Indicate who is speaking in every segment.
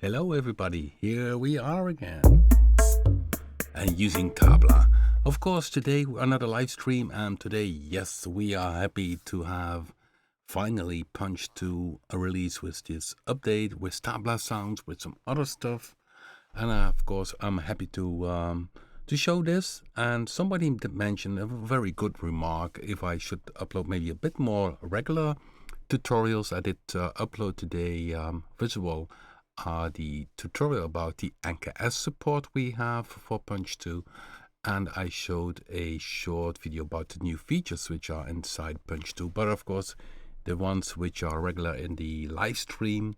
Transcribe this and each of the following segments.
Speaker 1: Hello everybody, here we are again, and using Tabla. Of course, today another live stream, and today, yes, we are happy to have finally Punch-2 a release with this update, with Tabla sounds, with some other stuff, and of course, I'm happy to show this. And somebody mentioned a very good remark, if I should upload maybe a bit more regular tutorials. I did upload today visual the tutorial about the Anchor S support we have for Punch-2, and I showed a short video about the new features which are inside Punch-2, but of course the ones which are regular in the live stream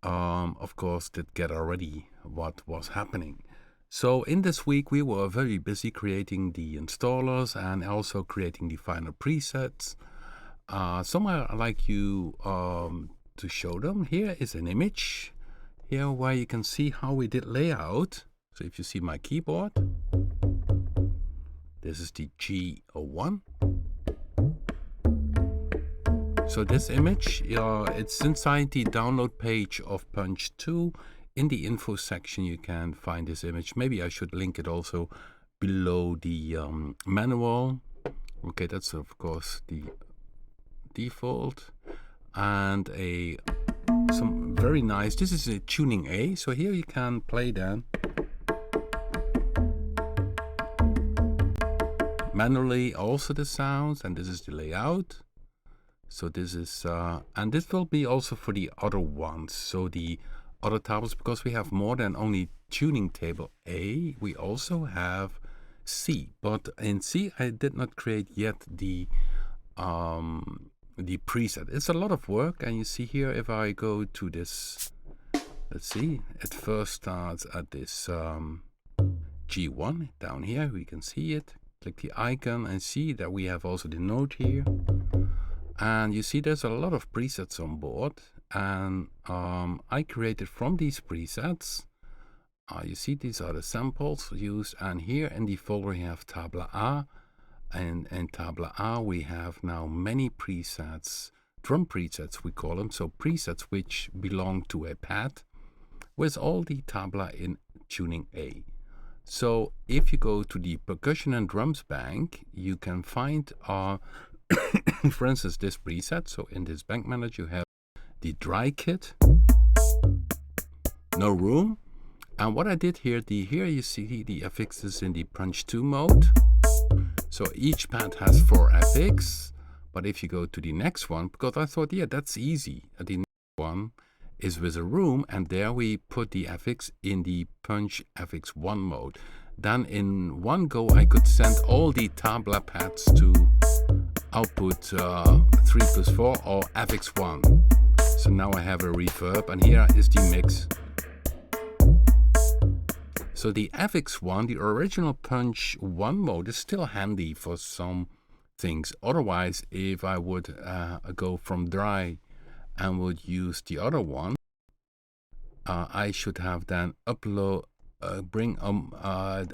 Speaker 1: of course did get already what was happening. So in this week we were very busy creating the installers and also creating the final presets. Some I'd like you to show them. Here is an image here where you can see how we did layout. So if you see my keyboard, this is the G01. So this image, it's inside the download page of Punch-2. In the info section you can find this image. Maybe I should link it also below the manual. Okay, that's of course the default, and some very nice, this is a tuning A, so here you can play then manually also the sounds, and this is the layout. So this is and this will be also for the other ones, so the other tables, because we have more than only tuning table A, we also have C, but in C I did not create yet the preset. It's a lot of work, and you see here, if I go to this, let's see, it first starts at this G1 down here. We can see it. Click the icon and see that we have also the note here, and you see there's a lot of presets on board, and I created from these presets. You see these are the samples used, and here in the folder we have Tabla A. And in Tabla A we have now many presets, drum presets we call them, so presets which belong to a pad with all the Tabla in tuning A. So if you go to the percussion and drums bank, you can find for instance this preset. So in this bank manager you have the dry kit, no room, and what I did here, here you see the FXs in the Punch-2 mode. So each pad has 4 FX, but if you go to the next one, because I thought, yeah, that's easy. The next one is with a room, and there we put the FX in the Punch FX1 mode. Then in one go, I could send all the Tabla pads to output 3+4 or FX1. So now I have a reverb, and here is the mix. So the FX1, the original Punch-1 mode, is still handy for some things. Otherwise, if I would go from dry and would use the other one, I should have then bring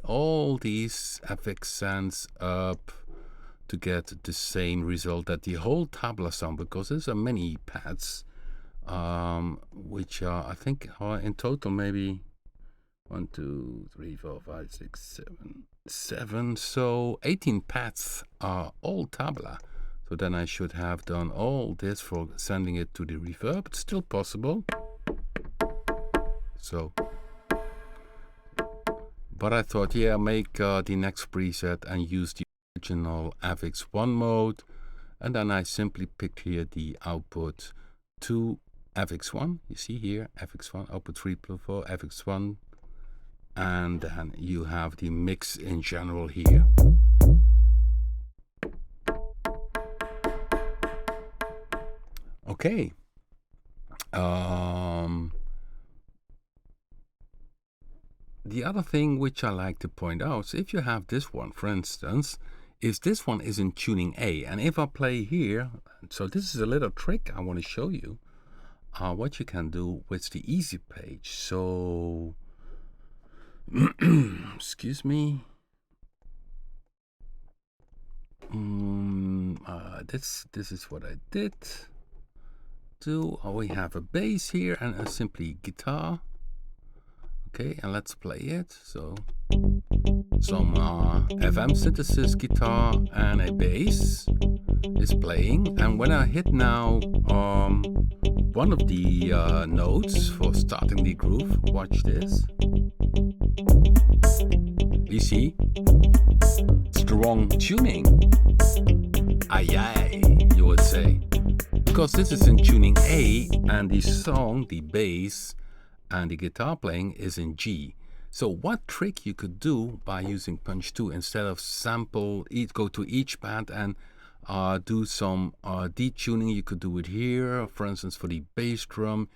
Speaker 1: all these FX sends up to get the same result, that the whole Tabla sound, because there's many pads, which are, I think, in total maybe 1, 2, 3, 4, 5, 6, 7. So 18 pads are all Tabla. So then I should have done all this for sending it to the reverb. It's still possible. So, but I thought, yeah, make the next preset and use the original FX1 mode. And then I simply picked here the output to FX1. You see here, FX1, output 3+4, FX1. And then you have the mix in general here. Okay. The other thing which I like to point out, so if you have this one, for instance, is this one is in tuning A, and if I play here, so this is a little trick I want to show you what you can do with the easy page. So excuse me. This is what I did do. We have a bass here and a simply guitar. Okay, and let's play it. So some FM synthesis guitar and a bass is playing, and when I hit now one of the notes for starting the groove, watch this. You see, strong tuning. Aye aye, you would say, because this is in tuning A, and the song, the bass, and the guitar playing is in G. So what trick you could do by using Punch-2, instead of go to each pad and do some detuning, you could do it here. For instance, for the bass drum,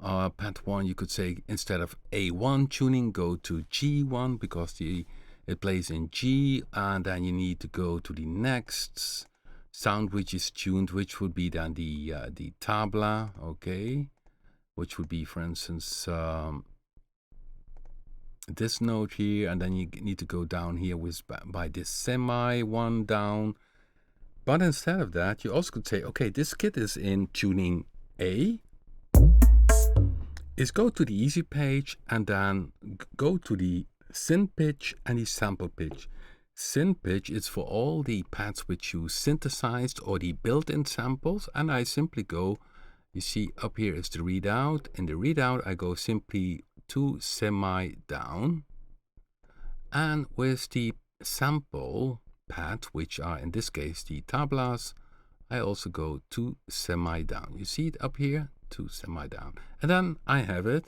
Speaker 1: pad 1, you could say instead of A1 tuning, go to G1 because it plays in G, and then you need to go to the next sound which is tuned, which would be then the tabla, okay, which would be, for instance, this note here, and then you need to go down here by this semi one down. But instead of that, you also could say, okay, this kit is in tuning A, is go to the easy page and then go to the synth pitch and the sample pitch. Synth pitch is for all the pads which you synthesized or the built-in samples, and I simply go, you see up here is the readout. In the readout I go simply 2 semi down, and with the sample pad, which are in this case the tablas, I also go 2 semi down. You see it up here, 2 semi down, and then I have it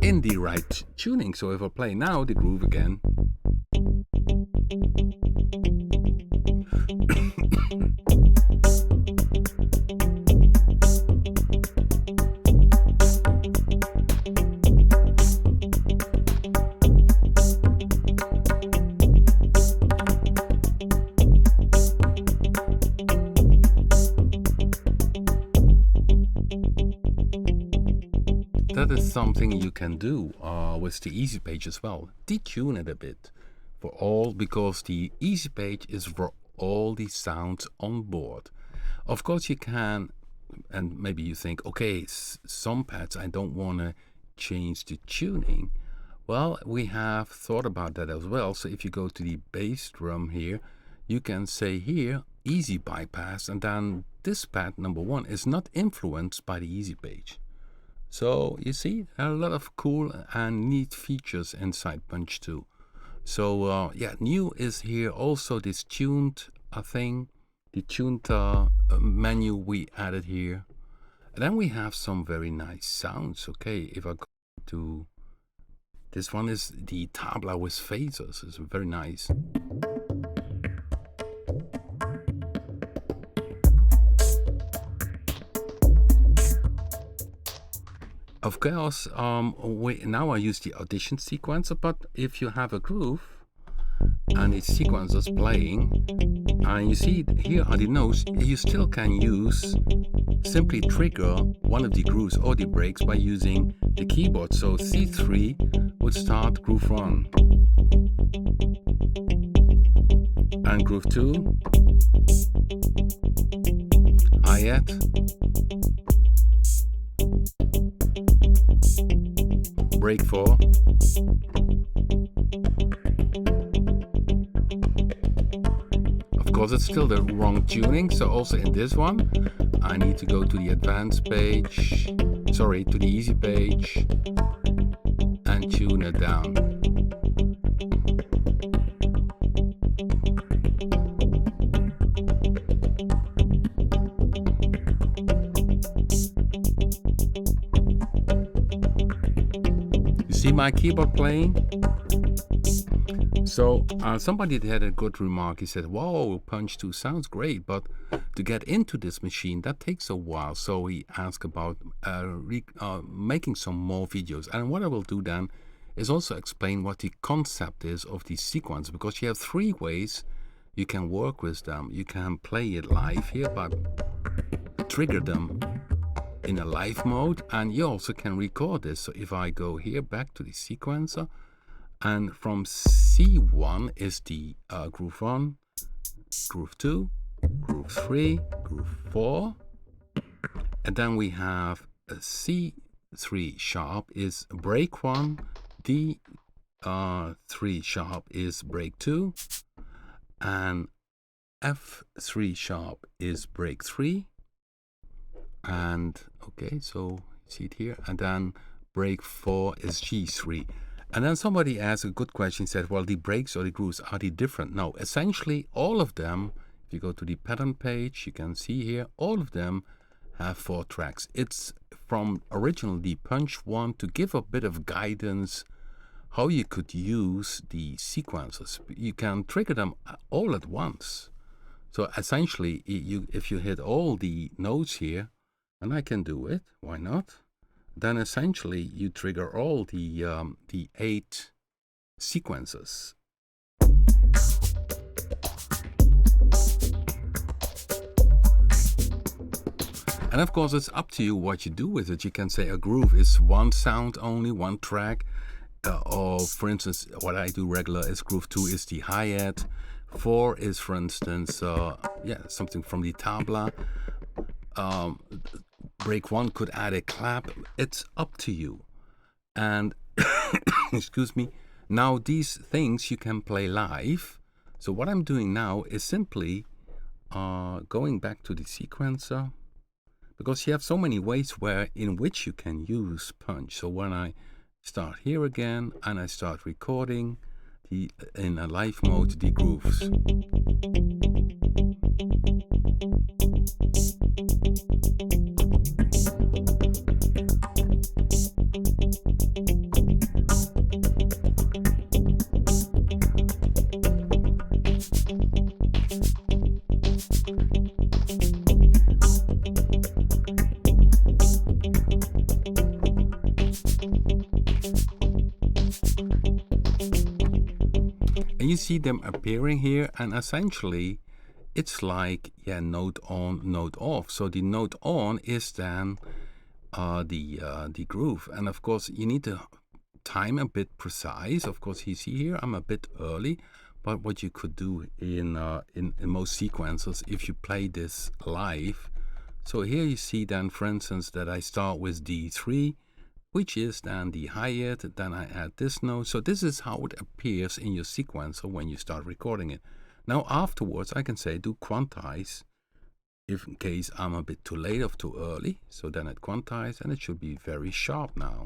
Speaker 1: in the right tuning. So if I play now the groove again, that is something you can do with the easy page as well. Detune it a bit for all, because the easy page is for all the sounds on board. Of course you can, and maybe you think, okay, some pads I don't want to change the tuning. Well, we have thought about that as well. So if you go to the bass drum here, you can say here easy bypass, and then this pad number 1 is not influenced by the easy page. So you see, there are a lot of cool and neat features inside Punch-2. So yeah, new is here also this tuned thing, the tuned menu we added here. And then we have some very nice sounds. Okay, if I go to this one, is the tabla with phasers. It's very nice. Of course, now I use the Audition sequencer, but if you have a groove and it's sequencers playing, and you see here are the notes, you still can simply trigger one of the grooves or the breaks by using the keyboard. So C3 would start groove 1, and groove 2, hi-hat, break 4, of course it's still the wrong tuning, so also in this one I need to go to the advanced page, to the easy page, and tune it down. See my keyboard playing? So somebody had a good remark. He said, whoa, Punch-2 sounds great, but to get into this machine, that takes a while. So he asked about making some more videos. And what I will do then is also explain what the concept is of the sequence, because you have 3 ways you can work with them. You can play it live here, but trigger them in a live mode, and you also can record this. So if I go here back to the sequencer, and from C1 is the groove 1, groove 2, groove 3, groove 4, and then we have a C 3 sharp is break 1, D3 sharp is break 2, and F3 sharp is break 3, and okay, so see it here, and then break 4 is G3. And then somebody asked a good question, said, well, the breaks or the grooves, are they different? No, essentially all of them, if you go to the pattern page, you can see here, all of them have 4 tracks. It's from originally Punch-1 to give a bit of guidance how you could use the sequences. You can trigger them all at once. So essentially, if you hit all the notes here, and I can do it, why not? Then essentially you trigger all the 8 sequences. And of course, it's up to you what you do with it. You can say a groove is one sound only, one track. Or for instance, what I do regular is groove 2 is the hi-hat. 4 is, for instance, something from the tabla. Break 1 could add a clap. It's up to you. And excuse me. Now these things you can play live. So what I'm doing now is simply going back to the sequencer, because you have so many ways in which you can use Punch. So when I start here again and I start recording in a live mode the grooves. And you see them appearing here, and essentially it's like note on, note off. So the note on is then the groove, and of course you need to time a bit precise. Of course, you see here I'm a bit early, but what you could do in most sequences, if you play this live, so here you see then, for instance, that I start with D3, which is then the hi-hat, then I add this note. So this is how it appears in your sequencer when you start recording it. Now afterwards I can say do quantize, if in case I'm a bit too late or too early. So then it quantize, and it should be very sharp now.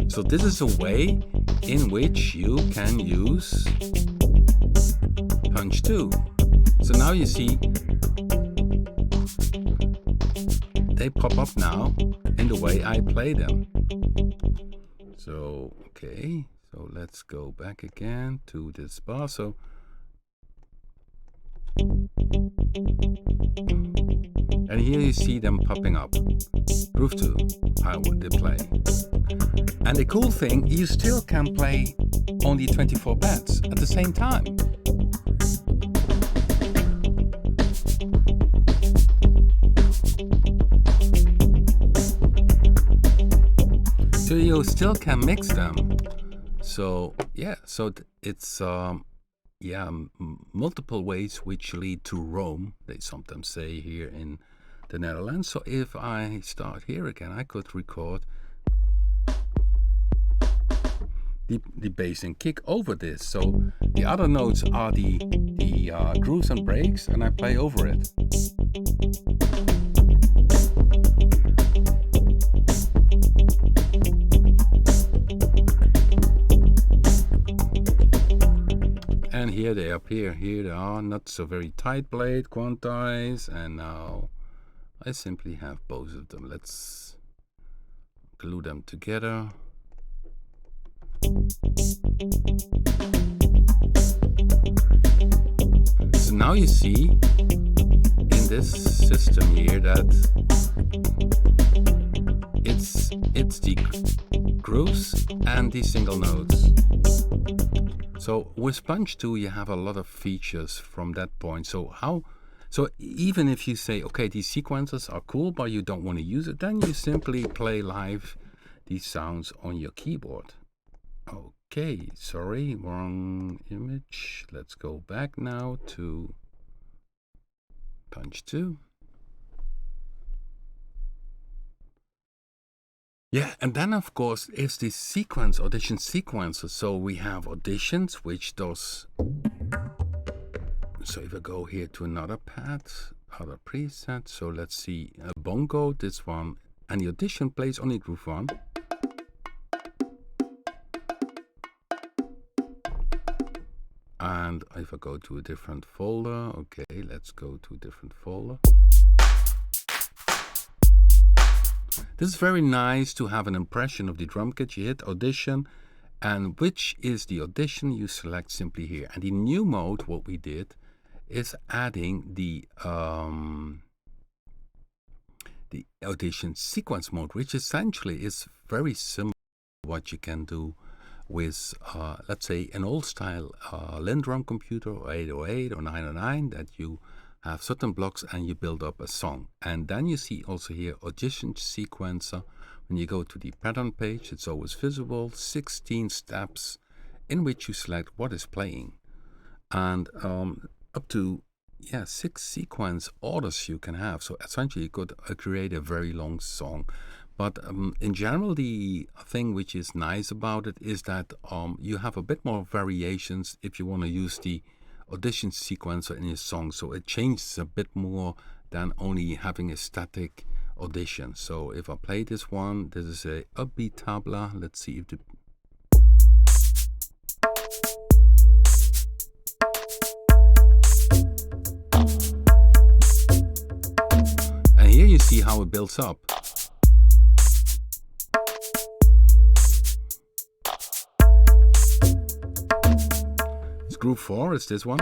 Speaker 1: So this is a way in which you can use Punch-2. So now you see they pop up now in the way I play them. So okay, so let's go back again to this bar. So and here you see them popping up. Groove 2, how would they play? And the cool thing, you still can play only 24 bats at the same time. So you still can mix them. So so it's multiple ways which lead to Rome, they sometimes say here in the Netherlands. So if I start here again, I could record the bass and kick over this. So the other notes are the grooves and breaks, and I play over it. And here they appear. Here they are, not so very tight blade, quantize, and now I simply have both of them. Let's glue them together. So now you see in this system here that it's the grooves and the single notes. So with Punch-2 you have a lot of features from that point. So even if you say, okay, these sequences are cool, but you don't want to use it, then you simply play live these sounds on your keyboard. Okay, sorry, wrong image. Let's go back now to Punch-2. Yeah, and then of course is the sequence, audition sequencer. So we have auditions, which does. So if I go here to another pad, other preset, so let's see, a bongo, this one, and the audition plays only groove 1. And if I go to a different folder, okay, let's go to a different folder. This is very nice to have an impression of the drum kit. You hit audition, and which is the audition, you select simply here. And the new mode, what we did, is adding the audition sequence mode, which essentially is very similar to what you can do with, let's say, an old style Lindrum computer, or 808 or 909, that you have certain blocks and you build up a song. And then you see also here audition sequencer. When you go to the pattern page, it's always visible, 16 steps in which you select what is playing. And up to 6 sequence orders you can have. So essentially you could create a very long song. But in general, the thing which is nice about it is that you have a bit more variations if you want to use the audition sequencer in your song. So it changes a bit more than only having a static audition. So if I play this one, this is a upbeat tabla. Let's see if the and here you see how it builds up. Groove 4 is this one.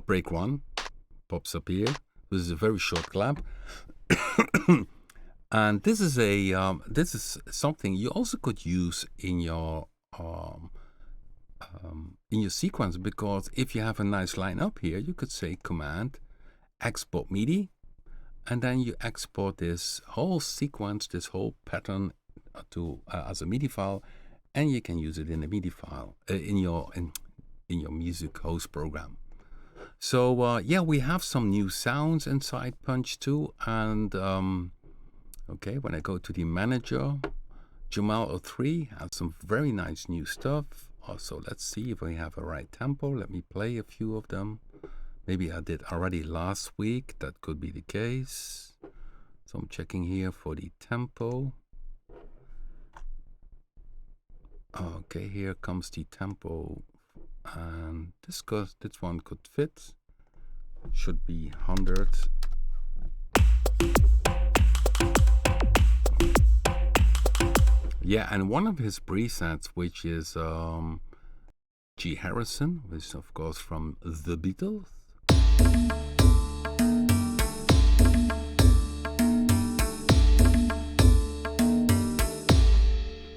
Speaker 1: Break 1 pops up here. This is a very short clap. And this is a this is something you also could use in your sequence, because if you have a nice line up here, you could say command export MIDI, and then you export this whole sequence, this whole pattern to as a MIDI file, and you can use it in a MIDI file in your music host program. So yeah, we have some new sounds inside Punch-2, and okay, when I go to the manager, Jamal03 has some very nice new stuff. Also, let's see if we have a right tempo. Let me play a few of them. Maybe I did already last week. That could be the case. So I'm checking here for the tempo. Okay, here comes the tempo, and this one could fit. Should be 100. Yeah, and one of his presets, which is G. Harrison, which is of course from the Beatles.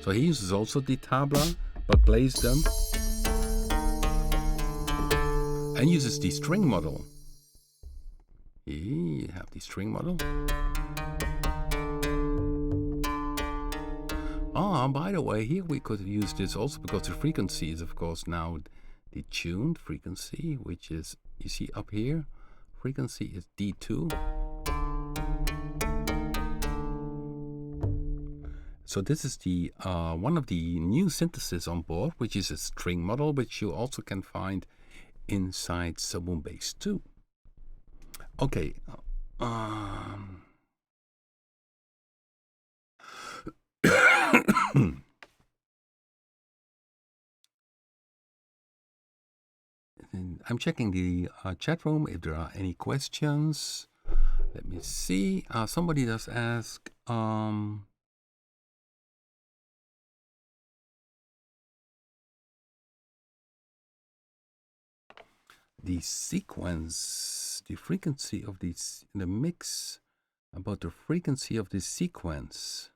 Speaker 1: So he uses also the tabla, but plays them and uses the string model. Here you have the string model. By the way, here we could use this also because the frequency is of course now the tuned frequency, which is, you see up here, frequency is D2. So this is the one of the new synthesis on board, which is a string model, which you also can find inside Subboom Bass 2. Okay. I'm checking the chat room if there are any questions. Let me see. Somebody does ask. The sequence, the frequency of the mix, about the frequency of the sequence.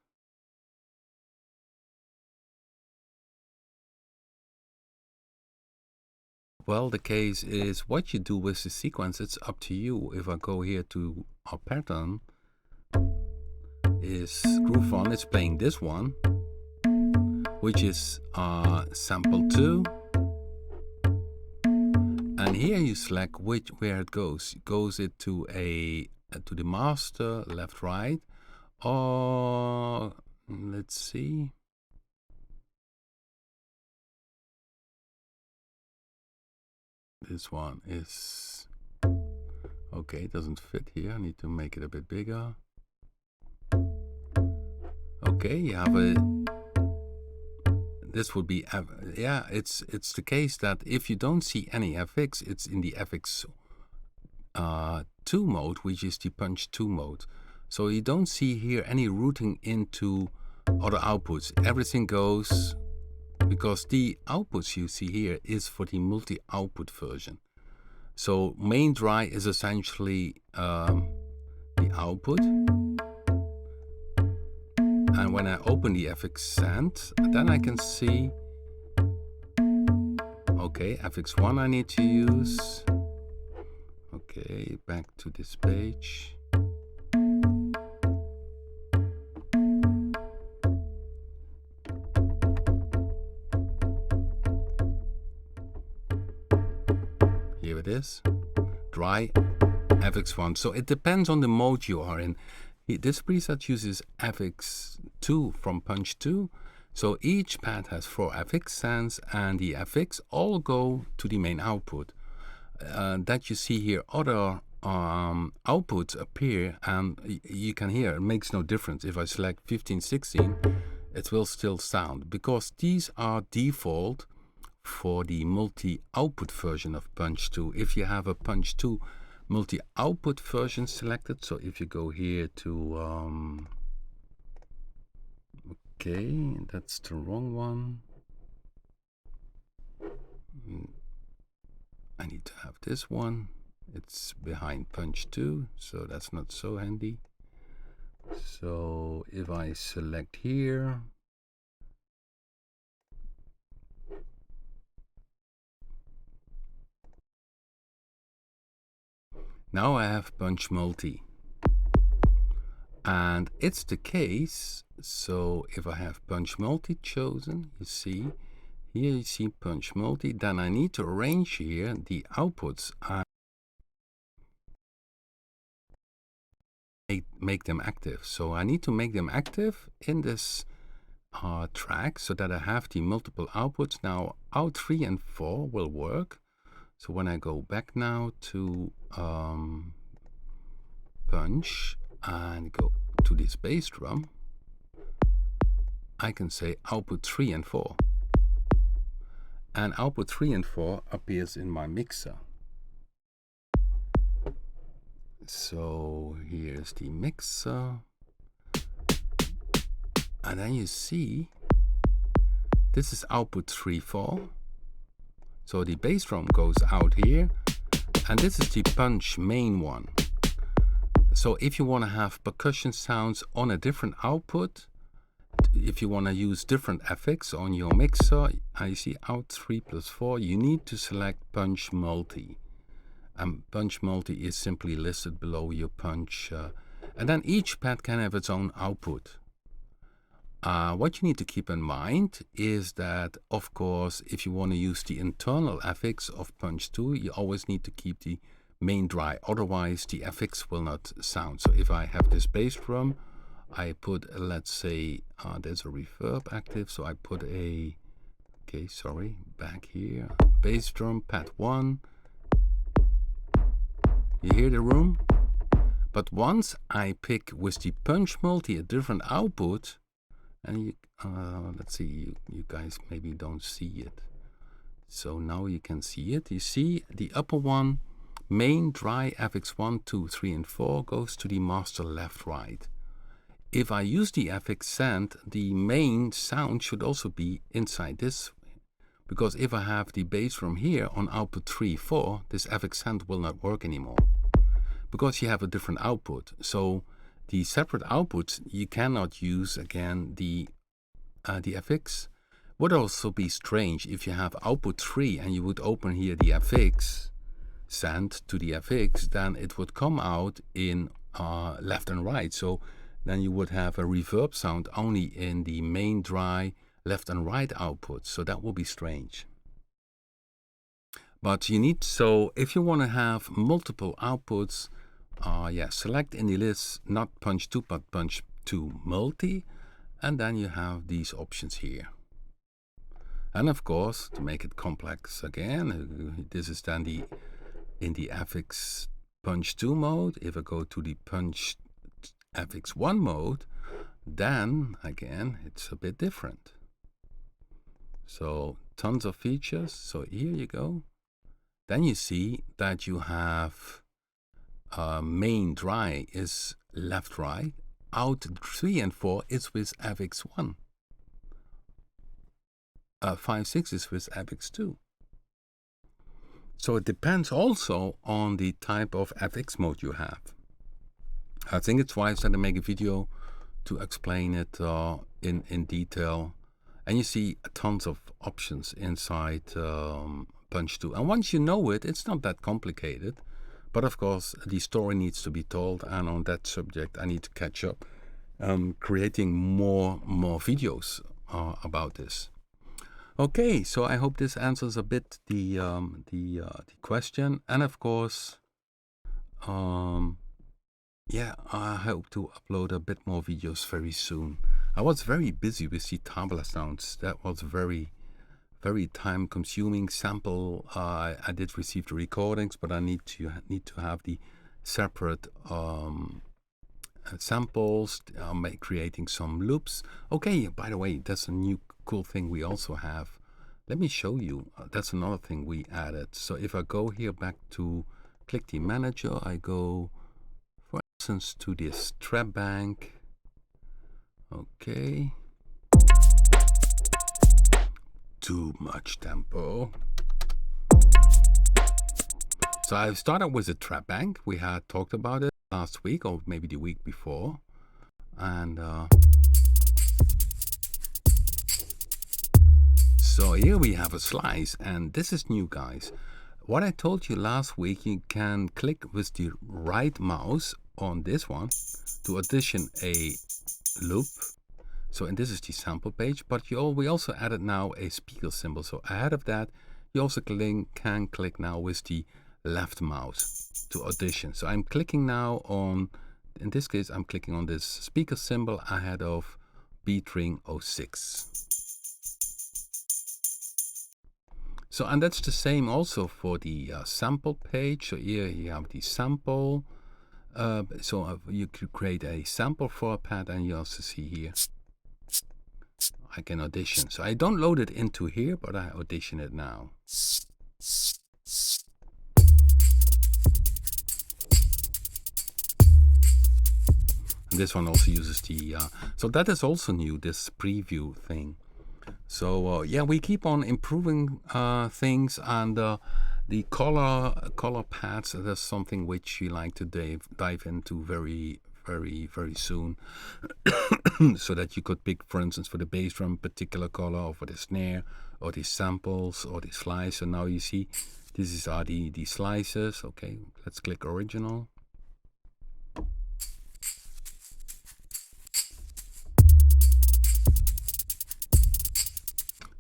Speaker 1: Well, the case is what you do with the sequence, it's up to you. If I go here to our pattern, is Groove 1. It's playing this one, which is sample 2. And here you select where it goes. Goes it to the master, left, right, or let's see. This one is okay. It doesn't fit here. I need to make it a bit bigger. Okay, you have a. This would be, yeah, it's the case that if you don't see any FX, it's in the FX 2 mode, which is the Punch-2 mode. So you don't see here any routing into other outputs. Everything goes, because the outputs you see here is for the multi-output version. So main dry is essentially the output. And when I open the FX send, then I can see, okay, FX1 I need to use. Okay, back to this page. Here it is, dry FX1. So it depends on the mode you are in. This preset uses FX2 from Punch-2, so each pad has 4 FX sends, and the FX all go to the main output. That you see here, other outputs appear, and you can hear it makes no difference. If I select 15, 16, it will still sound, because these are default for the multi-output version of Punch-2. If you have a Punch-2 multi-output version selected, so if you go here to okay, that's the wrong one. I need to have this one. It's behind Punch-2, so that's not so handy. So if I select here, now I have Punch Multi, and it's the case. So if I have Punch Multi chosen, you see here, you see Punch Multi, then I need to arrange here the outputs and make them active. So I need to make them active in this track so that I have the multiple outputs. Now out 3 and 4 will work. So when I go back now to Punch and go to this bass drum, I can say output 3 and 4. And output 3 and 4 appears in my mixer. So here's the mixer. And then you see, this is output 3, 4. So the bass drum goes out here, and this is the Punch main one. So if you want to have percussion sounds on a different output, if you want to use different FX on your mixer, I see out 3 plus 4, you need to select Punch Multi. And Punch Multi is simply listed below your Punch. And then each pad can have its own output. What you need to keep in mind is that, of course, if you want to use the internal FX of Punch-2, you always need to keep the main dry. Otherwise, the FX will not sound. So if I have this bass drum, I put, let's say, there's a reverb active. So I put a, okay, sorry, back here, bass drum, pad 1. You hear the room? But once I pick with the Punch Multi a different output, and you, let's see, you guys maybe don't see it. So now you can see it. You see the upper one, main dry FX1, 2, 3, and 4 goes to the master left, right. If I use the FX send, the main sound should also be inside this. Because if I have the bass from here on output 3, 4, this FX send will not work anymore. Because you have a different output. So the separate outputs, you cannot use again the FX. Would also be strange if you have output 3 and you would open here the FX, send to the FX, then it would come out in left and right. So then you would have a reverb sound only in the main dry left and right output. So that will be strange. But you need, so if you want to have multiple outputs, select in the list not Punch-2 but Punch-2 Multi, and then you have these options here. And of course, to make it complex again, this is then in the FX Punch-2 mode. If I go to the Punch FX1 mode, then again it's a bit different. So tons of features. So here you go. Then you see that you have main dry is left right, out 3 and 4 is with FX1. 5, 6 is with FX2. So it depends also on the type of FX mode you have. I think it's wise that I make a video to explain it in detail. And you see tons of options inside Punch-2. And once you know it, it's not that complicated. But of course, the story needs to be told. And on that subject, I need to catch up, creating more videos about this. Okay, so I hope this answers a bit the question. And of course, I hope to upload a bit more videos very soon. I was very busy with the tabla sounds. That was very time-consuming sample. I did receive the recordings, but I need to have the separate samples, creating some loops. Okay, by the way, that's a new cool thing we also have. Let me show you. That's another thing we added. So if I go here back to click the manager, I go, for instance, to this trap bank. Okay. Too much tempo. So I've started with a trap bank. We had talked about it last week or maybe the week before. And so here we have a slice, and this is new, guys. What I told you last week, you can click with the right mouse on this one to audition a loop. So, and this is the sample page, but we also added now a speaker symbol. So ahead of that, you also can click now with the left mouse to audition. So I'm clicking now on, in this case, I'm clicking on this speaker symbol ahead of beat ring 06. So, and that's the same also for the sample page. So here you have the sample. You could create a sample for a pad, and you also see here I can audition. So I don't load it into here, but I audition it now. And this one also uses the, so that is also new, this preview thing. So we keep on improving things, and the color pads, that's something which we like to dive into very soon. So that you could pick, for instance, for the bass drum, particular color, or for the snare, or the samples, or the slice. So now you see, these are the slices. Okay, let's click original.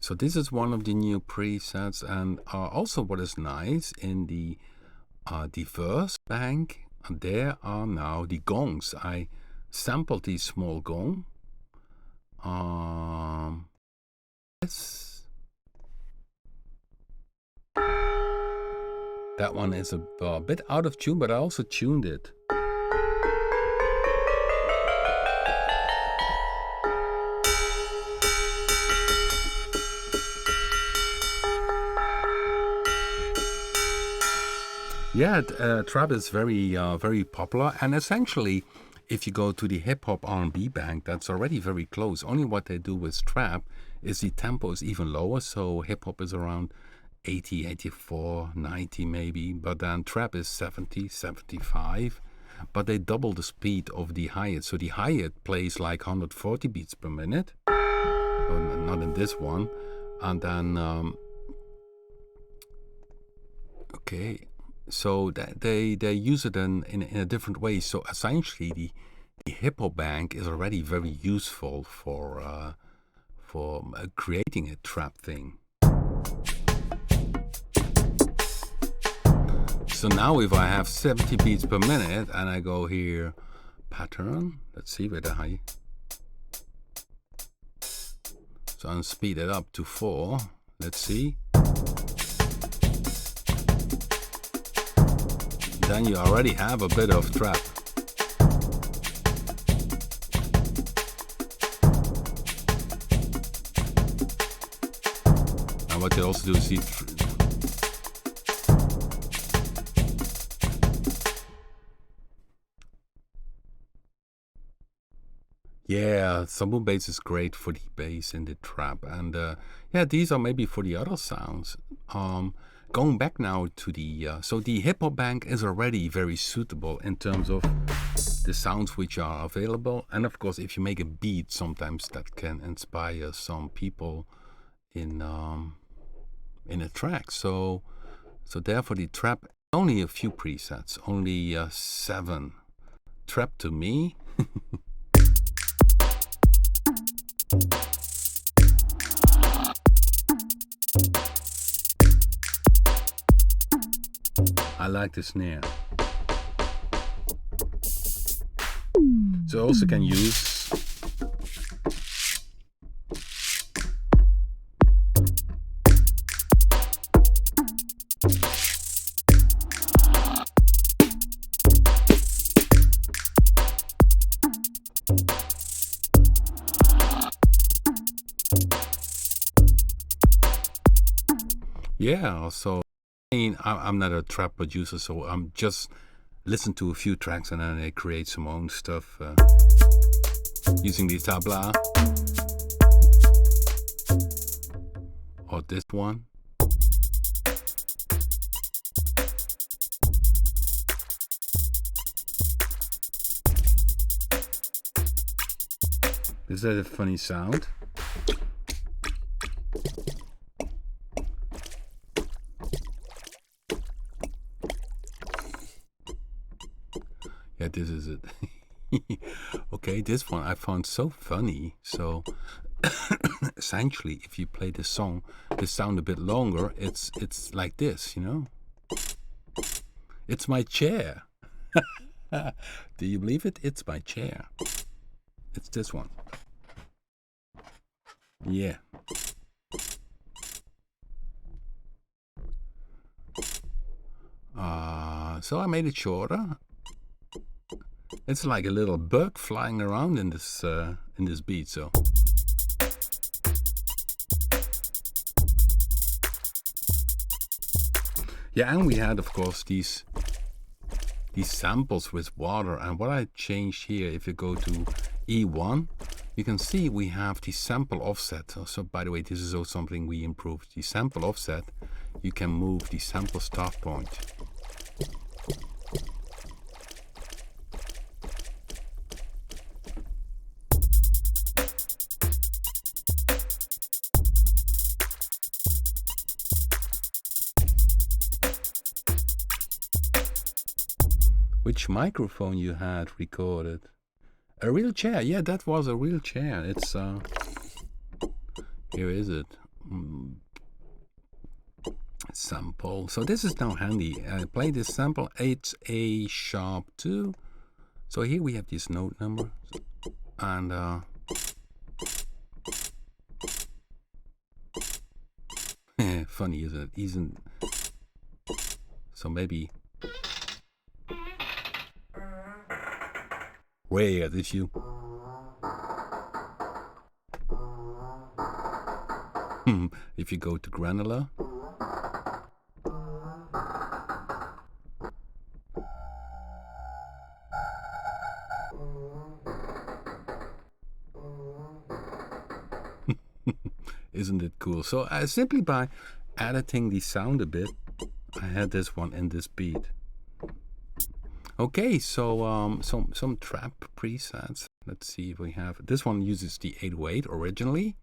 Speaker 1: So this is one of the new presets, and also what is nice in the diverse bank, there are now the gongs. I sampled the small gong. Yes. That one is a bit out of tune, but I also tuned it. Yeah, trap is very popular, and essentially, if you go to the hip hop R&B bank, that's already very close. Only what they do with trap is the tempo is even lower. So hip hop is around 80, 84, 90 maybe, but then trap is 70, 75. But they double the speed of the hi-hat. So the hi-hat plays like 140 beats per minute. Not in this one, and then okay. So that they use it in a different way. So essentially, hippo bank is already very useful for creating a trap thing. So now if I have 70 beats per minute and I go here, pattern, let's see whether I... So I'll speed it up to 4, let's see. Then you already have a bit of trap. And what you also do is see... Yeah, sumble bass is great for the bass in the trap, and yeah, these are maybe for the other sounds. Going back now to the so the hip hop bank is already very suitable in terms of the sounds which are available, and of course, if you make a beat, sometimes that can inspire some people in a track. So therefore, the trap only a few presets, only 7. Trap to me. I like the snare. So I also can use yeah, so I mean, I'm not a trap producer, so I'm just listen to a few tracks and then I create some own stuff using the tabla or this one. Is that a funny sound? Yeah, this is it. Okay, this one I found so funny. So essentially, if you play this song, this sound a bit longer, it's like this, you know? It's my chair. Do you believe it? It's my chair. It's this one. Yeah. So I made it shorter. It's like a little bug flying around in this beat. So yeah, and we had of course these samples with water. And what I changed here, if you go to E1, you can see we have the sample offset. So by the way, this is also something we improved. The sample offset, you can move the sample start point. Which microphone you had recorded? A real chair. Yeah, that was a real chair. It's here is it. Sample. So this is now handy. I play this sample. It's a sharp 2. So here we have this note number, and funny, isn't it? Isn't so maybe. Rare this you. If you go to granular. Isn't it cool? So simply by editing the sound a bit, I had this one in this beat. Okay, so some trap presets. Let's see if we have. This one uses the 808 originally.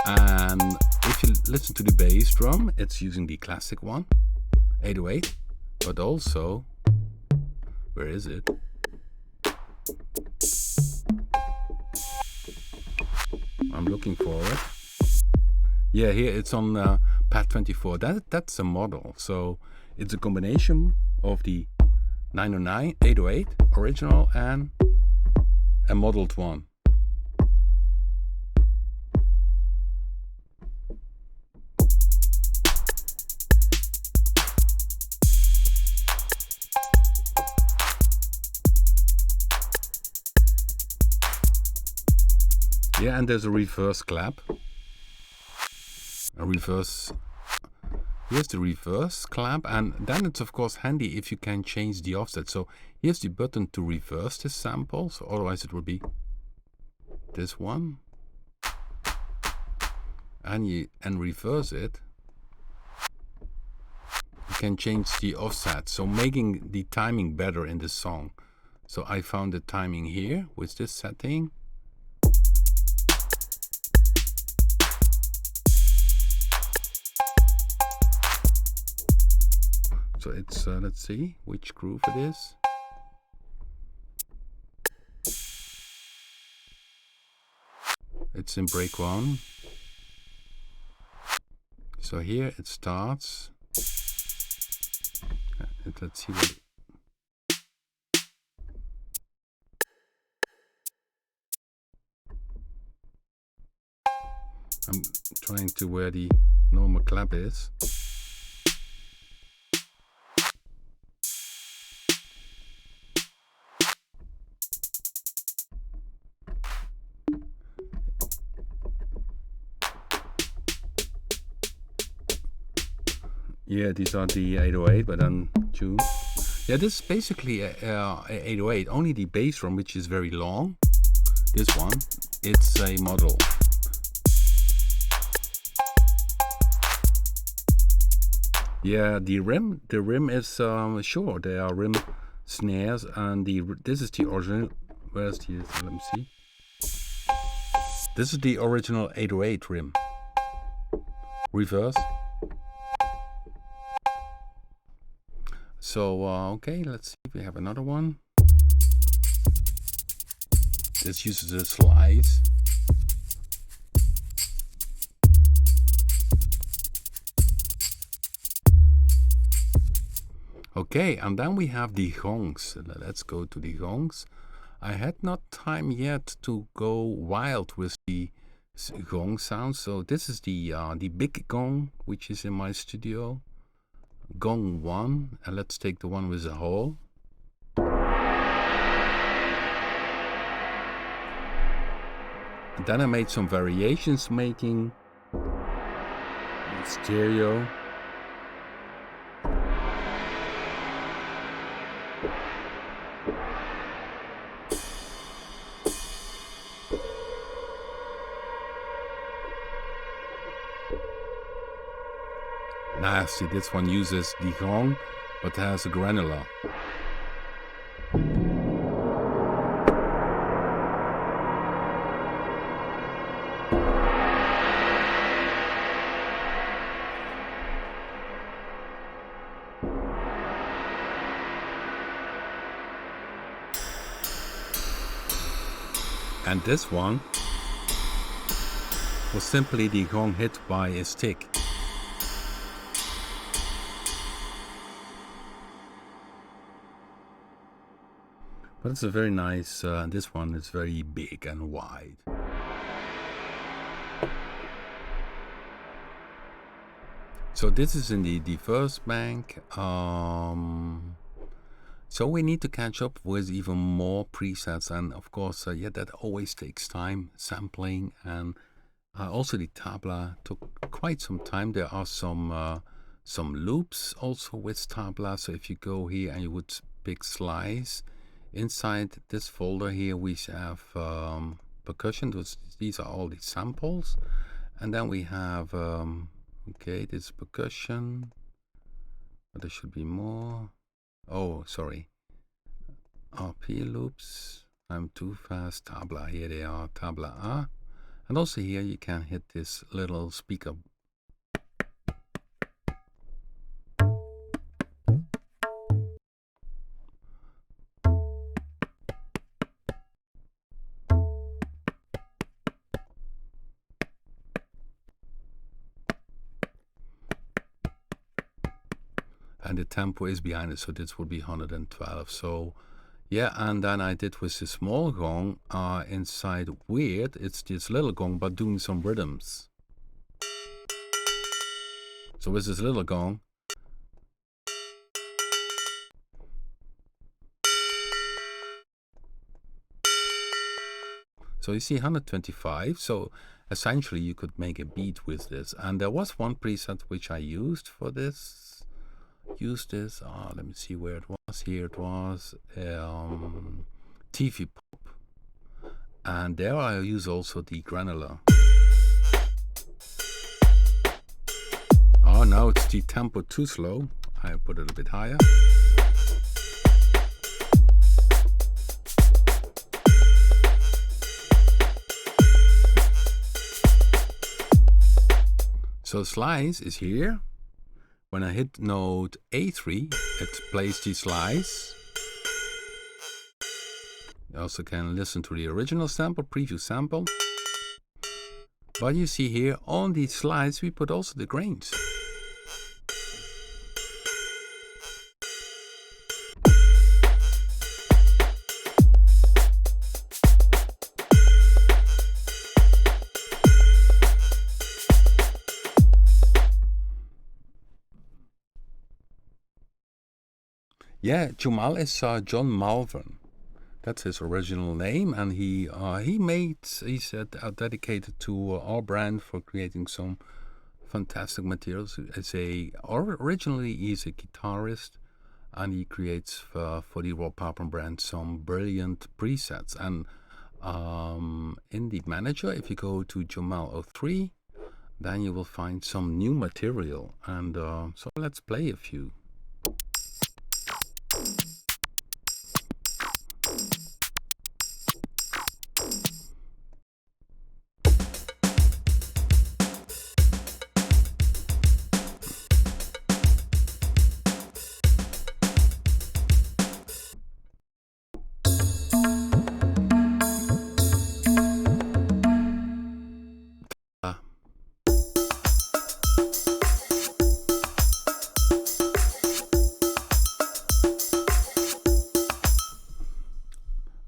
Speaker 1: And if you listen to the bass drum, it's using the classic one, 808. but also, where is it? I'm looking for it. Yeah, here it's on pad 24. That's a model. So it's a combination of the 909, 808 original and a modeled one. Yeah, and there's a reverse clap. Here's the reverse clap, and then it's of course handy if you can change the offset. So here's the button to reverse this sample, so otherwise it would be this one. And reverse it. You can change the offset, so making the timing better in the song. So I found the timing here with this setting. So it's, let's see which groove it is. It's in break 1. So here it starts. Let's see what. I'm trying to where the normal clap is. Yeah, these are the 808, but then two. Yeah, this is basically a 808. Only the bass drum, which is very long. This one, it's a model. Yeah, the rim is sure there are rim snares, and this is the original. Where's the? Let me see. This is the original 808 rim. Reverse. So okay, let's see if we have another one. This uses a slice. Okay, and then we have the gongs. Let's go to the gongs. I had not time yet to go wild with the gong sound. So this is the big gong, which is in my studio. Gong 1, and let's take the one with the hole. And then I made some variations, making stereo. Now see, this one uses the gong, but has a granular. And this one was simply the gong hit by a stick. But it's a very nice, this one is very big and wide. So this is in the first bank. So we need to catch up with even more presets, and of course, yeah, that always takes time, sampling, and also the tabla took quite some time. There are some loops also with tabla. So if you go here and you would pick slice, inside this folder here we have percussion. These are all the samples, and then we have okay, this percussion, but there should be more. Oh, sorry. RP loops. I'm too fast. Tabla. Here they are. Tabla A. And also here you can hit this little speaker. and the tempo is behind it, so this would be 112. So yeah, and then I did with the small gong inside weird. It's this little gong, but doing some rhythms. So with this little gong, so you see 125. So essentially you could make a beat with this. And there was one preset which I used for this. Let me see where it was. Here it was, TV pop. And there I use also the granular. Oh, now it's the tempo too slow. I put it a bit higher. So slice is here. When I hit note A3, it plays the slice. You also can listen to the original sample, preview sample. But you see here, on these slides, we put also the grains. Yeah, Jumal is John Malvern. That's his original name, and he said dedicated to our brand for creating some fantastic materials. Originally he's a guitarist, and he creates for the Raw Papen brand some brilliant presets. And in the manager, if you go to Jumal 03, then you will find some new material. And so let's play a few.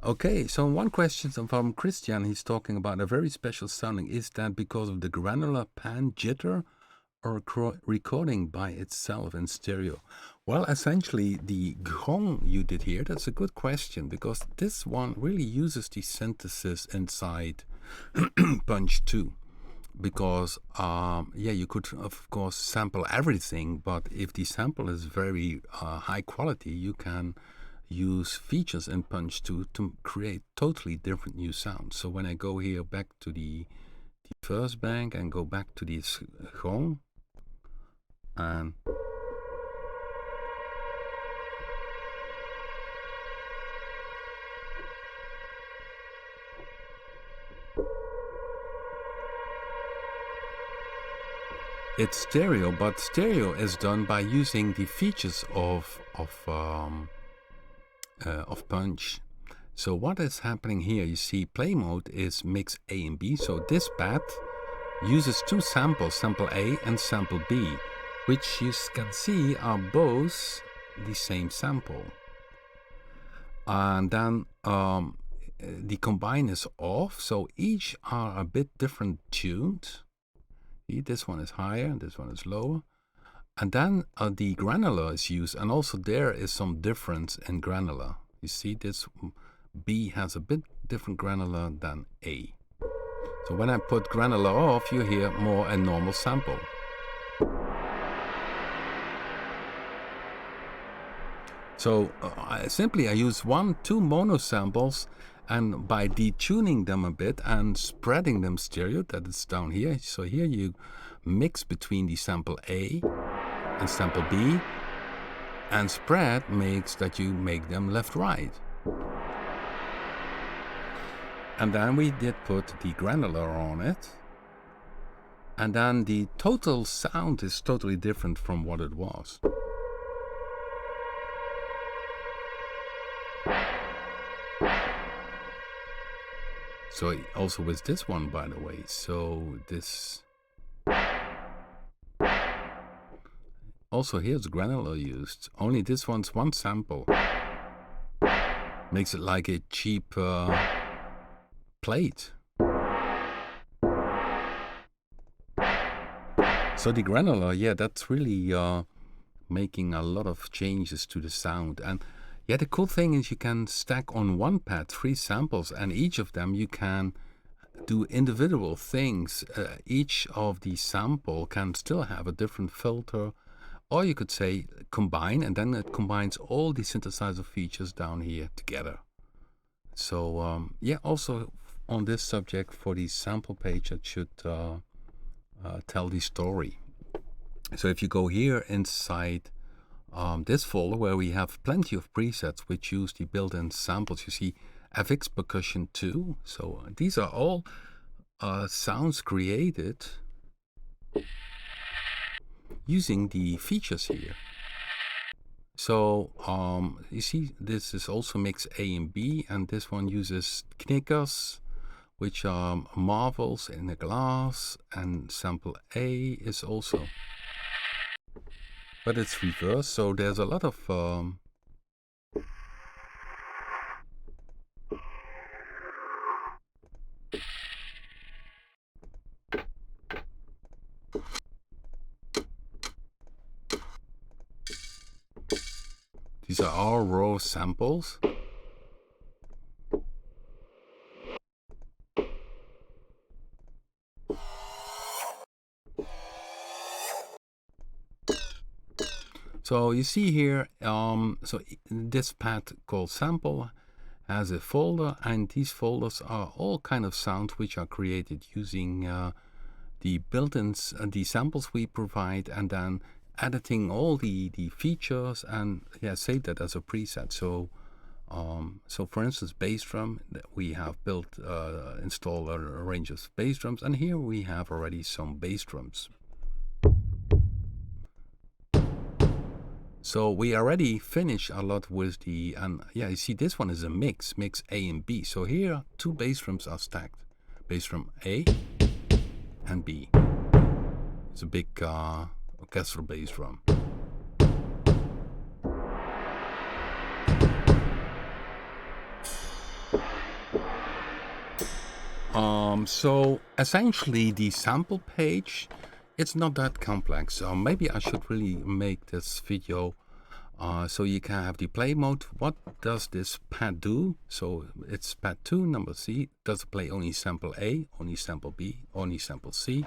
Speaker 1: Okay, so one question from Christian, he's talking about a very special sounding. Is that because of the granular pan jitter or recording by itself in stereo? Well, essentially, the gong you did here, that's a good question, because this one really uses the synthesis inside Punch-2. Because, you could, of course, sample everything, but if the sample is very high quality, you can use features in Punch-2 to create totally different new sounds. So when I go here back to the first bank and go back to this gong, and it's stereo, but stereo is done by using the features of Punch. So what is happening here, you see play mode is mix A and B. So this pad uses two samples, sample A and sample B, which you can see are both the same sample. And then the combine is off, so each are a bit different tuned. See, this one is higher, this one is lower. And then the granular is used, and also there is some difference in granular. You see, this B has a bit different granular than A. So when I put granular off, you hear more a normal sample. So I use 1-2 mono samples, and by detuning them a bit and spreading them stereo, that is down here. So here you mix between the sample A and sample B, and spread makes that you make them left-right. And then we did put the granular on it, and then the total sound is totally different from what it was. So also with this one, by the way, so this Also here's granular used. Only this one's one sample. Makes it like a cheap plate. So the granular, yeah, that's really making a lot of changes to the sound. And yeah, the cool thing is you can stack on one pad 3 samples, and each of them you can do individual things. Each of the sample can still have a different filter, or you could say combine, and then it combines all the synthesizer features down here together. So yeah, also on this subject for the sample page, it should tell the story. So if you go here inside this folder where we have plenty of presets which use the built-in samples, you see FX Percussion 2. So these are all sounds created using the features here. So you see this is also mix A and B, and this one uses knickers, which are marbles in the glass, and sample A is also, but it's reversed, so there's a lot of these are all raw samples. So you see here, so this pad called sample has a folder, and these folders are all kind of sounds which are created using the built-in the samples we provide, and then editing all the features, and yeah, save that as a preset. So so for instance, bass drum, we have built installed a range of bass drums, and here we have already some bass drums. So we already finished a lot with the, and yeah, you see this one is a mix A and B. So here 2 bass drums are stacked, bass drum A and B. It's a big orchestral bass drum. So essentially the sample page, it's not that complex. Maybe I should really make this video so you can have the play mode. What does this pad do? So it's pad 2, number C. Does it play only sample A, only sample B, only sample C?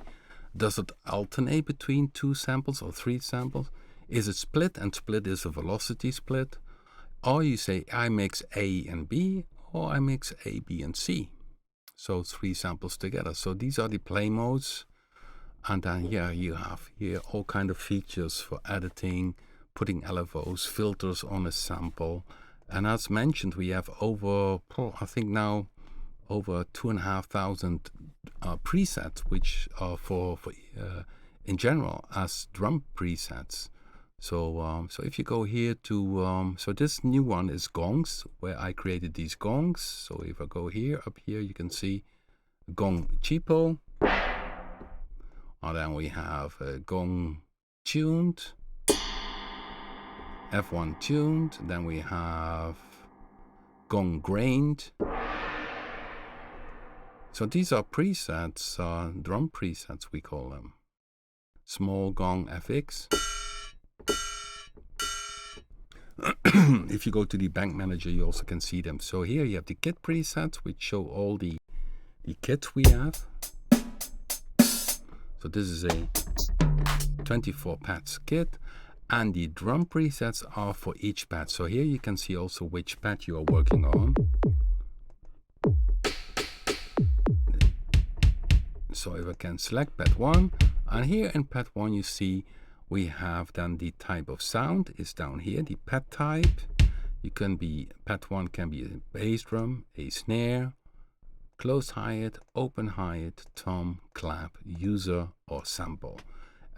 Speaker 1: Does it alternate between 2 samples or 3 samples? Is it split? And split is a velocity split. Or you say I mix A and B, or I mix A, B, and C. So 3 samples together. So these are the play modes. And then yeah, you have here all kind of features for editing, putting LFOs, filters on a sample. And as mentioned, we have over, I think now, over 2,500 presets, which are for in general as drum presets. So so if you go here to, so this new one is gongs, where I created these gongs. So if I go here, up here, you can see gong cheapo. And then we have gong tuned, F1 tuned. Then we have gong grained. So these are presets, drum presets we call them. Small gong FX. If you go to the bank manager, you also can see them. So here you have the kit presets, which show all the kits we have. So this is a 24 pads kit, and the drum presets are for each pad. So here you can see also which pad you are working on. So if I can select pad 1, and here in pad 1 you see we have then the type of sound is down here, the pad type. You can be, pad 1 can be a bass drum, a snare, closed hi-hat, open hi-hat, tom, clap, user, or sample.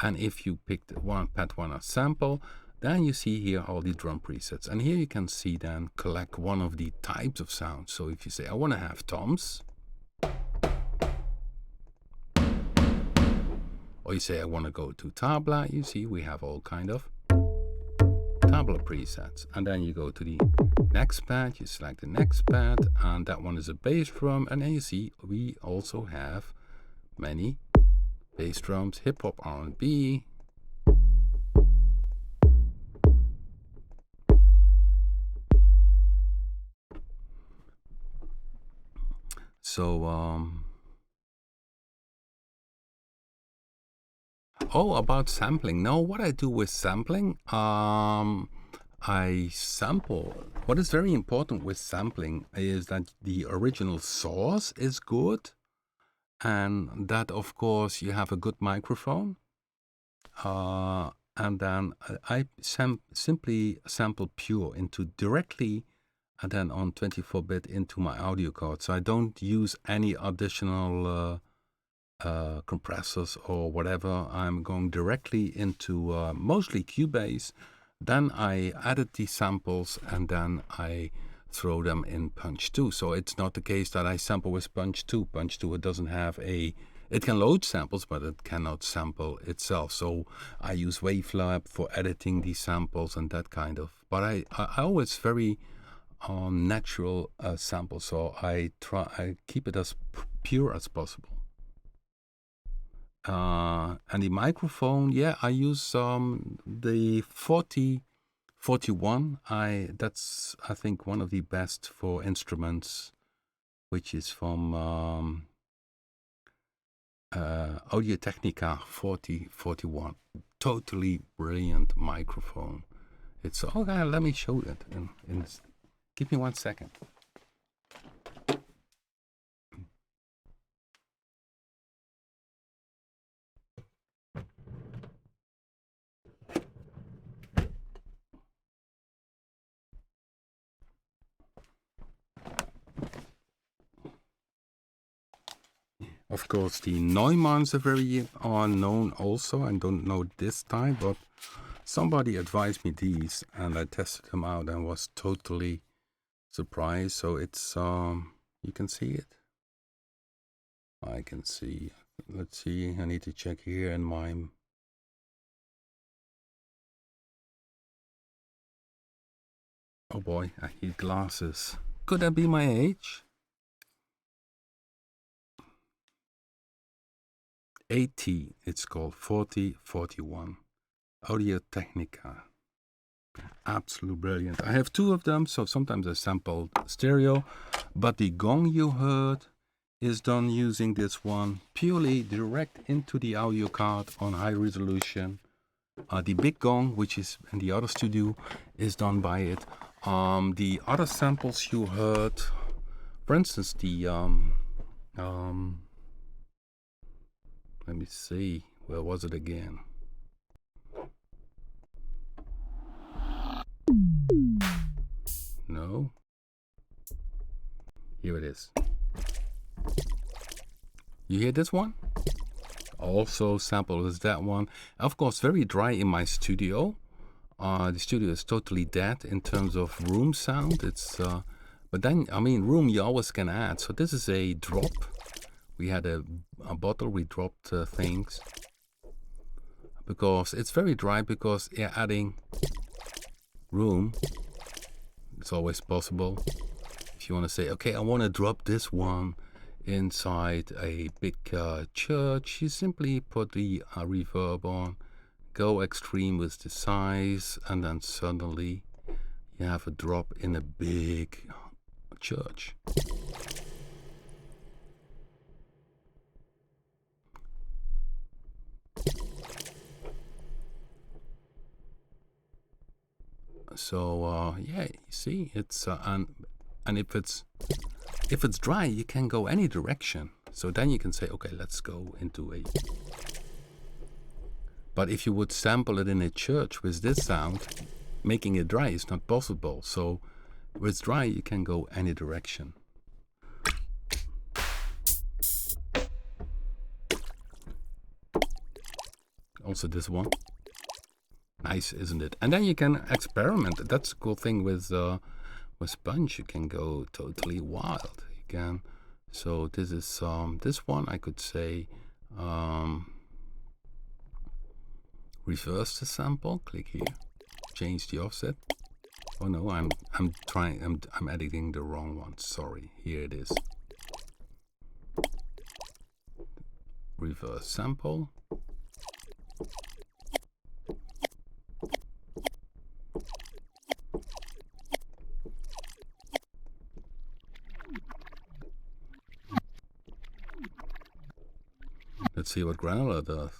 Speaker 1: And if you picked pad 1 as sample, then you see here all the drum presets. And here you can see then collect one of the types of sounds. So if you say, I want to have toms, Or you say, I want to go to tabla. You see, we have all kind of tabla presets. And then you go to the next pad, you select the next pad, and that one is a bass drum. And then you see we also have many bass drums, hip hop, R&B. So about sampling. Now, what I do with sampling, I sample. What is very important with sampling is that the original source is good, and that, of course, you have a good microphone. And then I simply sample pure into directly, and then on 24-bit into my audio card. So I don't use any additional compressors or whatever. I'm going directly into mostly Cubase. Then I added these samples, and then I throw them in Punch-2. So it's not the case that I sample with Punch-2. Punch-2, it doesn't have it can load samples, but it cannot sample itself. So I use Wavelab for editing these samples and that kind of. But I always very natural sample. So I keep it as pure as possible. And the microphone, yeah, I use the 4041. That's I think one of the best for instruments, which is from Audio-Technica 4041. Totally brilliant microphone. It's okay. Let me show it. Give me 1 second. Of course, the Neumanns are very known also. I don't know this time, but somebody advised me these, and I tested them out and was totally surprised. So it's you can see it. I can see. Let's see. I need to check here in my. Oh boy, I need glasses. Could that be my age? 80, it's called 4041. Audio-Technica. Absolutely brilliant. I have 2 of them, so sometimes I sample stereo, but the gong you heard is done using this one purely direct into the audio card on high resolution. The big gong, which is in the other studio, is done by it. The other samples you heard, for instance, the let me see, where was it again? No. Here it is. You hear this one? Also sample is that one. Of course, very dry in my studio. The studio is totally dead in terms of room sound. It's but then, I mean, room you always can add. So this is a drop. We had a bottle, we dropped things. Because it's very dry, because adding room, it's always possible. If you want to say, okay, I want to drop this one inside a big church, you simply put the reverb on, go extreme with the size, and then suddenly you have a drop in a big church. So yeah, you see, it's and if it's dry, you can go any direction. So then you can say, okay, let's go into a. But if you would sample it in a church with this sound, making it dry is not possible. So with dry, you can go any direction. Also this one. Nice, isn't it? And then you can experiment. That's the cool thing with Punch. You can go totally wild. You can. So this is this one. I could say reverse the sample. Click here. Change the offset. Oh no, I'm editing the wrong one. Sorry. Here it is. Reverse sample. Let's see what granular does.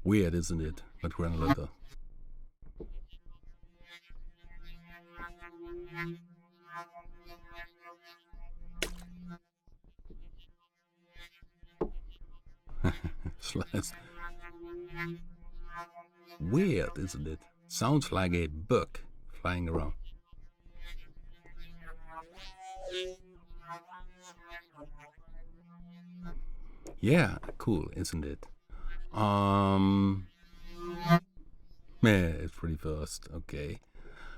Speaker 1: Weird, isn't it? What granular does. Weird, isn't it? Sounds like a bug flying around. Yeah, cool, isn't it? Yeah, it's reversed. Okay.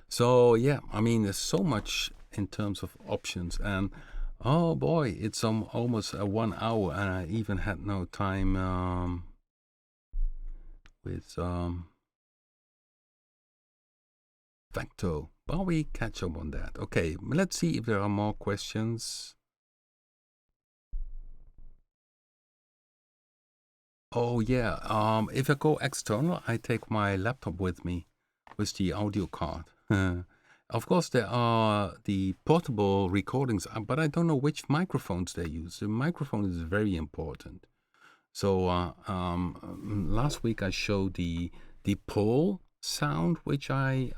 Speaker 1: So yeah, I mean, there's so much in terms of options, and oh boy, it's almost 1 hour, and I even had no time with Vecto. Well, we catch up on that. Okay, let's see if there are more questions. Oh yeah, if I go external, I take my laptop with me with the audio card. Of course, there are the portable recordings, but I don't know which microphones they use. The microphone is very important. So last week I showed the pole sound, which I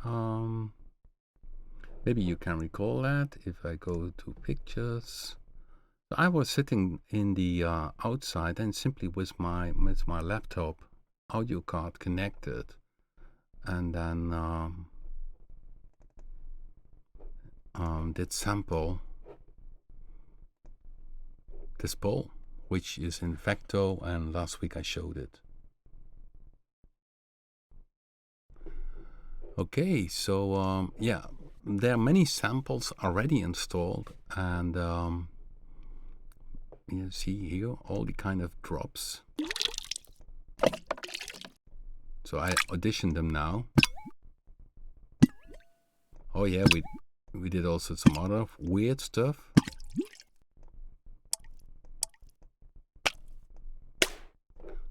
Speaker 1: maybe you can recall that if I go to pictures. I was sitting in the outside and simply with my laptop audio card connected, and then did sample this bowl, which is in Vecto, and last week I showed it. Okay, so yeah, there are many samples already installed, and you see here all the kind of drops. So I auditioned them now. Oh yeah, we did also some other weird stuff.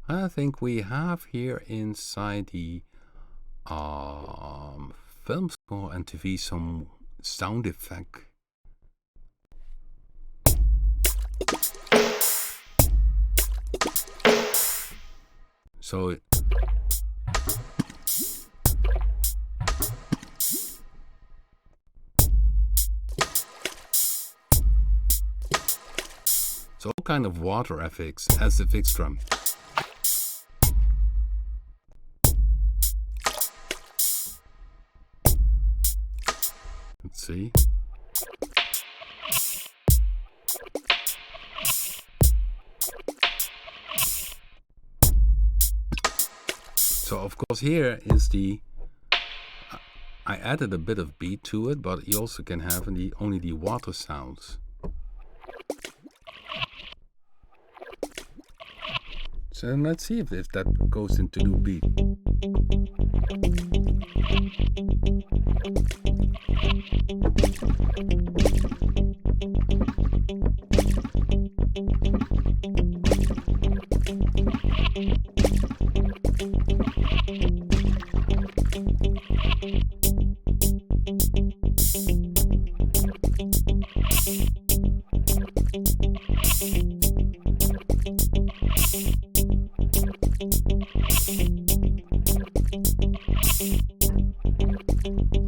Speaker 1: I think we have here inside the film score and TV some sound effect. So all kind of water effects as the fixed drum. Let's see. So of course here is the I added a bit of beat to it, but you also can have only the water sounds. So let's see if that goes into the beat.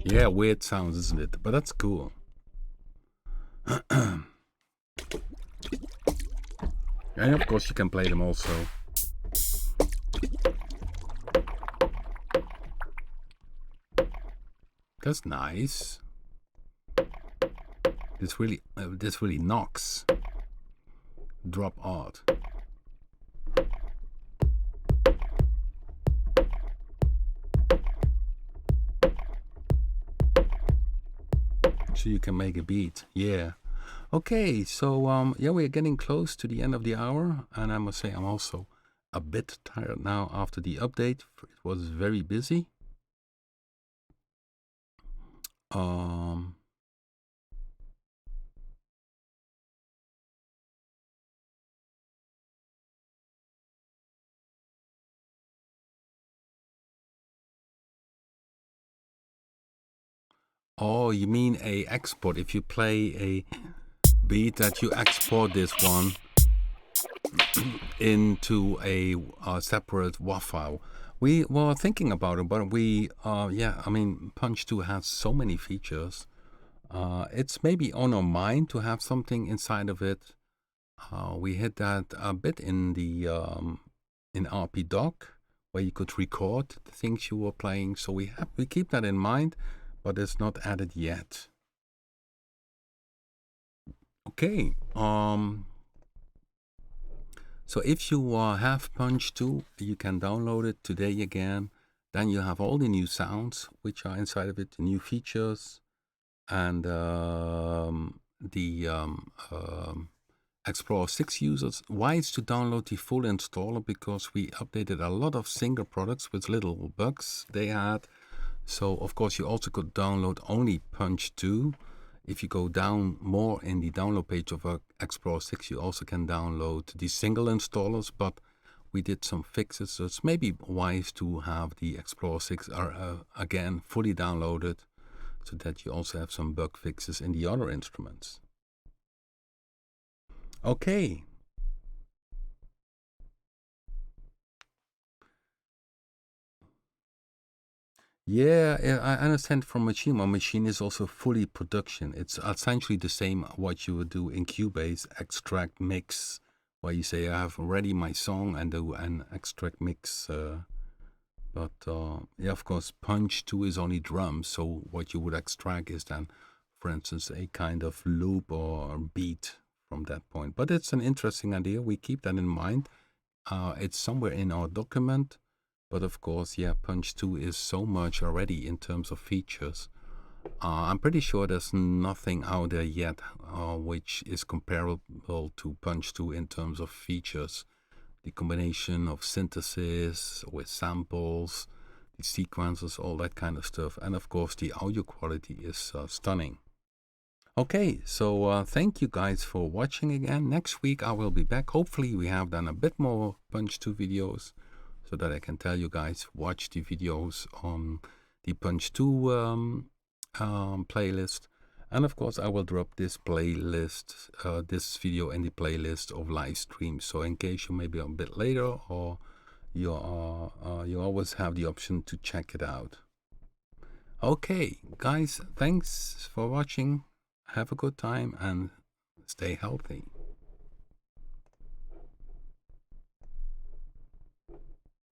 Speaker 1: Yeah, weird sounds, isn't it? But that's cool. And of course you can play them also. That's nice. This really knocks. Drop art. So you can make a beat, yeah. Okay, so yeah, we're getting close to the end of the hour, and I must say I'm also a bit tired now after the update. It was very busy. Um, oh, you mean a export? If you play a beat that you export this one into a separate WAV file. We were thinking about it, but yeah, I mean, Punch-2 has so many features. It's maybe on our mind to have something inside of it. We had that a bit in the in RP Doc, where you could record the things you were playing. So we keep that in mind, but it's not added yet. Okay. So if you have Punch-2, you can download it today again. Then you have all the new sounds which are inside of it, the new features, and the Explorer 6 users. Why it's to download the full installer? Because we updated a lot of single products with little bugs they had. So of course you also could download only Punch-2. If you go down more in the download page of Explorer 6, you also can download the single installers, but we did some fixes, so it's maybe wise to have the Explorer 6 again fully downloaded, so that you also have some bug fixes in the other instruments. Okay. Yeah, I understand from Machine. My Machine is also fully production. It's essentially the same what you would do in Cubase, extract mix, where you say I have already my song and do an extract mix. But yeah, of course, Punch-2 is only drums. So what you would extract is then, for instance, a kind of loop or beat from that point. But it's an interesting idea. We keep that in mind. It's somewhere in our document. But of course, yeah, Punch-2 is so much already in terms of features. I'm pretty sure there's nothing out there yet which is comparable to Punch-2 in terms of features. The combination of synthesis with samples, the sequences, all that kind of stuff. And of course, the audio quality is stunning. Okay, so thank you guys for watching again. Next week I will be back. Hopefully we have done a bit more Punch-2 videos, so that I can tell you guys, watch the videos on the Punch-2 playlist. And of course, I will drop this playlist, this video in the playlist of live streams. So in case you may be a bit later, or you always have the option to check it out. Okay, guys, thanks for watching. Have a good time and stay healthy.